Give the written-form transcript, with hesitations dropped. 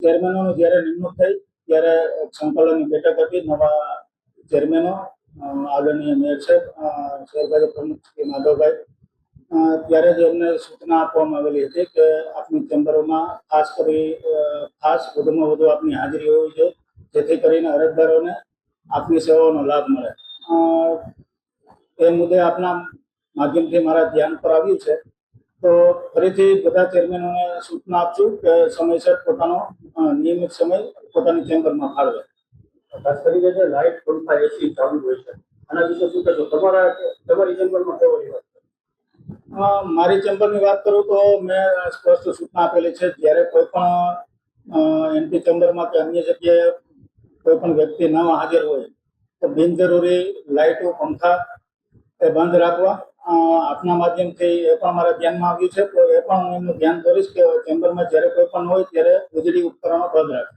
ચેરમેનોની જ્યારે નિમણૂક થઈ ત્યારે સંકલનની બેઠક હતી. નવા ચેરમેનો આદરણીય મેયર સાહેબ, શહેરભાજપ પ્રમુખ શ્રી માધવભાઈ, ત્યારે જ એમને સૂચના આપવામાં આવેલી હતી કે આપની ચેમ્બરોમાં ખાસ વધુમાં વધુ આપની હાજરી હોવી જોઈએ, જેથી કરીને અરજદારોને આપની સેવાઓનો લાભ મળે. એ મુદ્દે આપના માધ્યમથી મારા ધ્યાન પર આવ્યું છે, તો ફરીથી બધા ચેરમેનોને સૂચના આપશું કે સમયસર પોતાનો નિયમિત સમય પોતાની ચેમ્બરમાં ફાળવે. ખાસ કરીને જે લાઇટ પંખા એસી ચાલુ હોય છે, આના વિશે શું કહેશો? તમારી ચેમ્બરમાં કેવો રિવાજ? મારી ચેમ્બરની વાત કરું તો મેં સ્પષ્ટ સૂચના આપેલી છે, જ્યારે કોઈ પણ એમપી ચેમ્બરમાં કે અન્ય જગ્યાએ કોઈ પણ વ્યક્તિ ન હાજર હોય તો બિનજરૂરી લાઇટો પંખા એ બંધ રાખવા. આપના માધ્યમથી એ પણ મારા ધ્યાનમાં આવ્યું છે, તો એ પણ હું એમનું ધ્યાન દોરીશ કે ચેમ્બરમાં જ્યારે કોઈ પણ હોય ત્યારે વીજળી ઉપકરણો બંધ રાખે.